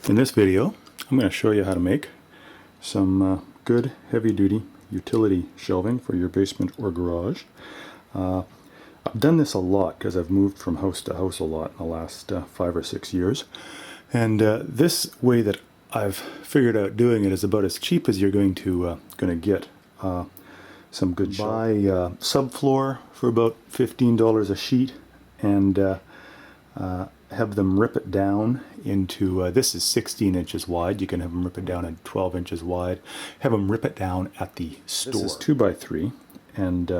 In this video, I'm going to show you how to make some good heavy-duty utility shelving for your basement or garage. I've done this a lot because I've moved from house to house a lot in the last 5 or 6 years. And this way that I've figured out doing it is about as cheap as you're going to get some good shelving. Buy subfloor for about $15 a sheet, and have them rip it down into, this is 16 inches wide, you can have them rip it down at 12 inches wide, have them rip it down at the store. This is 2x3, and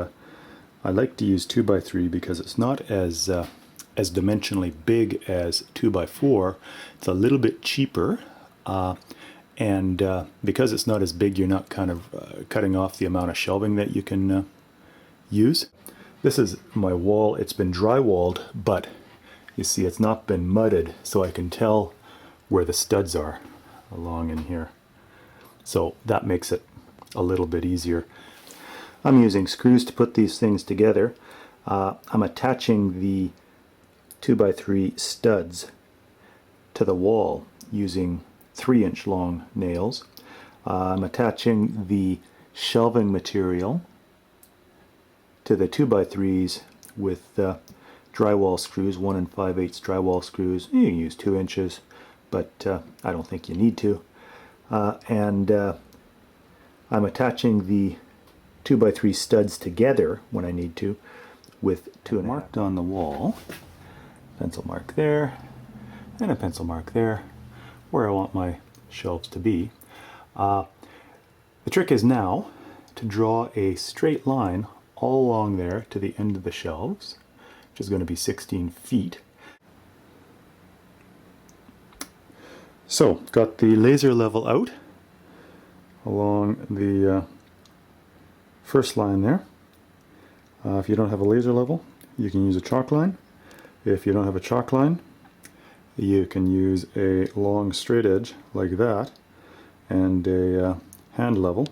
I like to use 2x3 because it's not as dimensionally big as 2x4. It's a little bit cheaper, and because it's not as big, you're not kind of cutting off the amount of shelving that you can use. This is my wall. It's been drywalled, but you see it's not been mudded, so I can tell where the studs are along in here. So that makes it a little bit easier. I'm using screws to put these things together. I'm attaching the 2x3 studs to the wall using 3-inch long nails. I'm attaching the shelving material to the 2x3s with drywall screws, 1 5/8 drywall screws. You can use 2 inches, but I don't think you need to. And I'm attaching the 2x3 studs together when I need to with 2.5. Marked on the wall, pencil mark there, and a pencil mark there, where I want my shelves to be. The trick is now to draw a straight line all along there to the end of the shelves, which is going to be 16 feet. So, got the laser level out along the first line there. If you don't have a laser level, you can use a chalk line. If you don't have a chalk line, you can use a long straight edge like that and a hand level.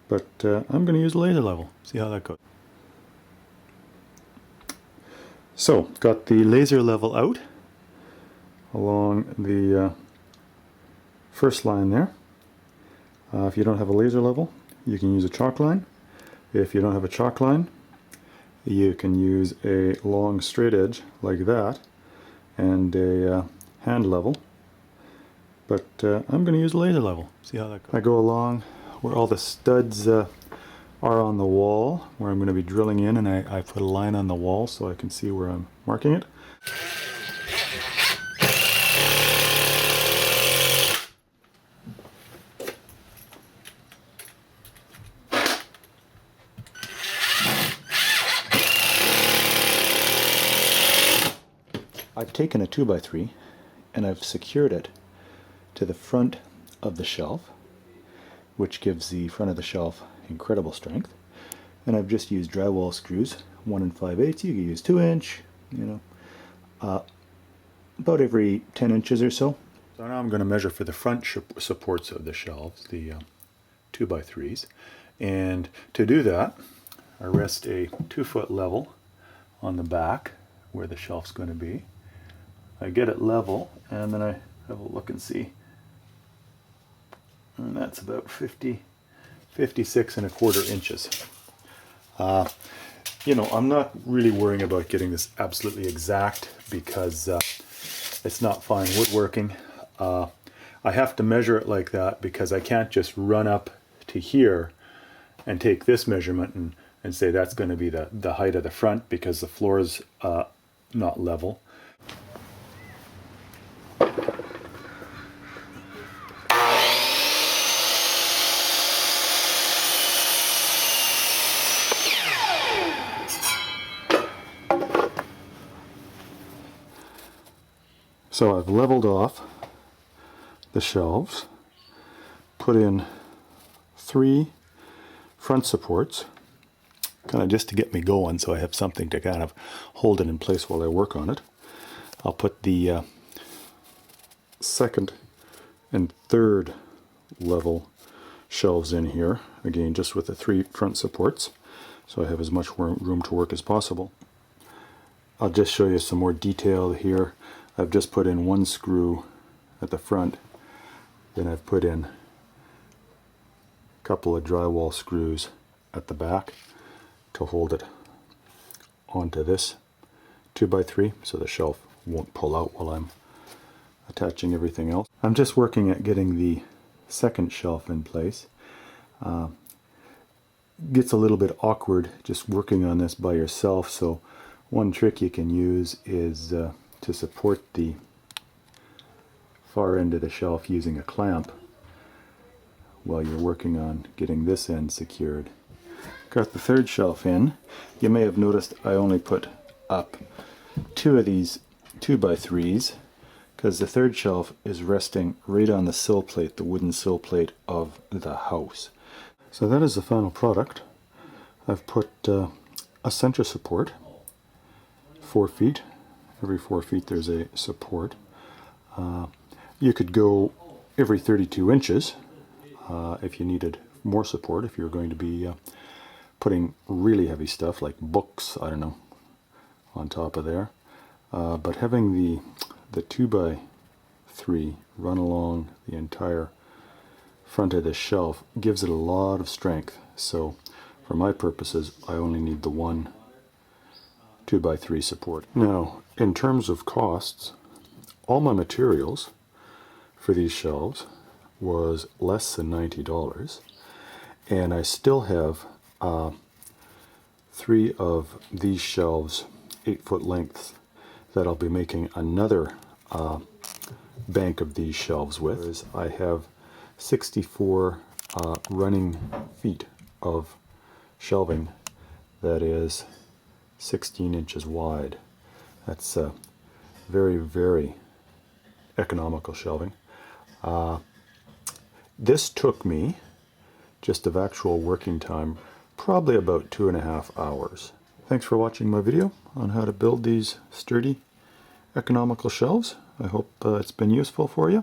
But I'm going to use a laser level. See how that goes. So, got the laser level out along the first line there. If you don't have a laser level, you can use a chalk line. If you don't have a chalk line, you can use a long straight edge like that and a hand level. But I'm going to use a laser level. See how that goes. I go along where all the studs are on the wall, where I'm going to be drilling in, and I put a line on the wall so I can see where I'm marking it. I've taken a 2x3 and I've secured it to the front of the shelf, which gives the front of the shelf incredible strength. And I've just used drywall screws, 1 5/8. You can use 2-inch, about every 10 inches or so. So now I'm going to measure for the front supports of the shelves, the 2x3s. And to do that, I rest a 2-foot level on the back where the shelf's going to be. I get it level, and then I have a look and see. And that's about 56 1/4 inches. I'm not really worrying about getting this absolutely exact because it's not fine woodworking. I have to measure it like that because I can't just run up to here and take this measurement and say that's going to be the height of the front, because the floor is not level. So I've leveled off the shelves, put in 3 front supports, kind of just to get me going so I have something to kind of hold it in place while I work on it. I'll put the second and third level shelves in here, again just with the 3 front supports, so I have as much room to work as possible. I'll just show you some more detail here. I've just put in 1 screw at the front. Then I've put in a couple of drywall screws at the back to hold it onto this 2x3 so the shelf won't pull out while I'm attaching everything else. I'm just working at getting the second shelf in place. Gets a little bit awkward just working on this by yourself, so one trick you can use is to support the far end of the shelf using a clamp while you're working on getting this end secured. Got the third shelf in. You may have noticed I only put up 2 of these 2x3s because the third shelf is resting right on the sill plate, the wooden sill plate of the house. So that is the final product. I've put a center support, 4 feet. Every 4 feet there's a support. You could go every 32 inches if you needed more support, if you're going to be putting really heavy stuff like books, I don't know, on top of there. But having the 2x3 run along the entire front of this shelf gives it a lot of strength. So for my purposes, I only need the one 2x3 support. Now, in terms of costs, all my materials for these shelves was less than $90, and I still have 3 of these shelves 8-foot lengths that I'll be making another bank of these shelves with. I have 64 running feet of shelving that is 16 inches wide. That's very, very economical shelving. This took me, just of actual working time, probably about 2.5 hours. Thanks for watching my video on how to build these sturdy, economical shelves. I hope it's been useful for you.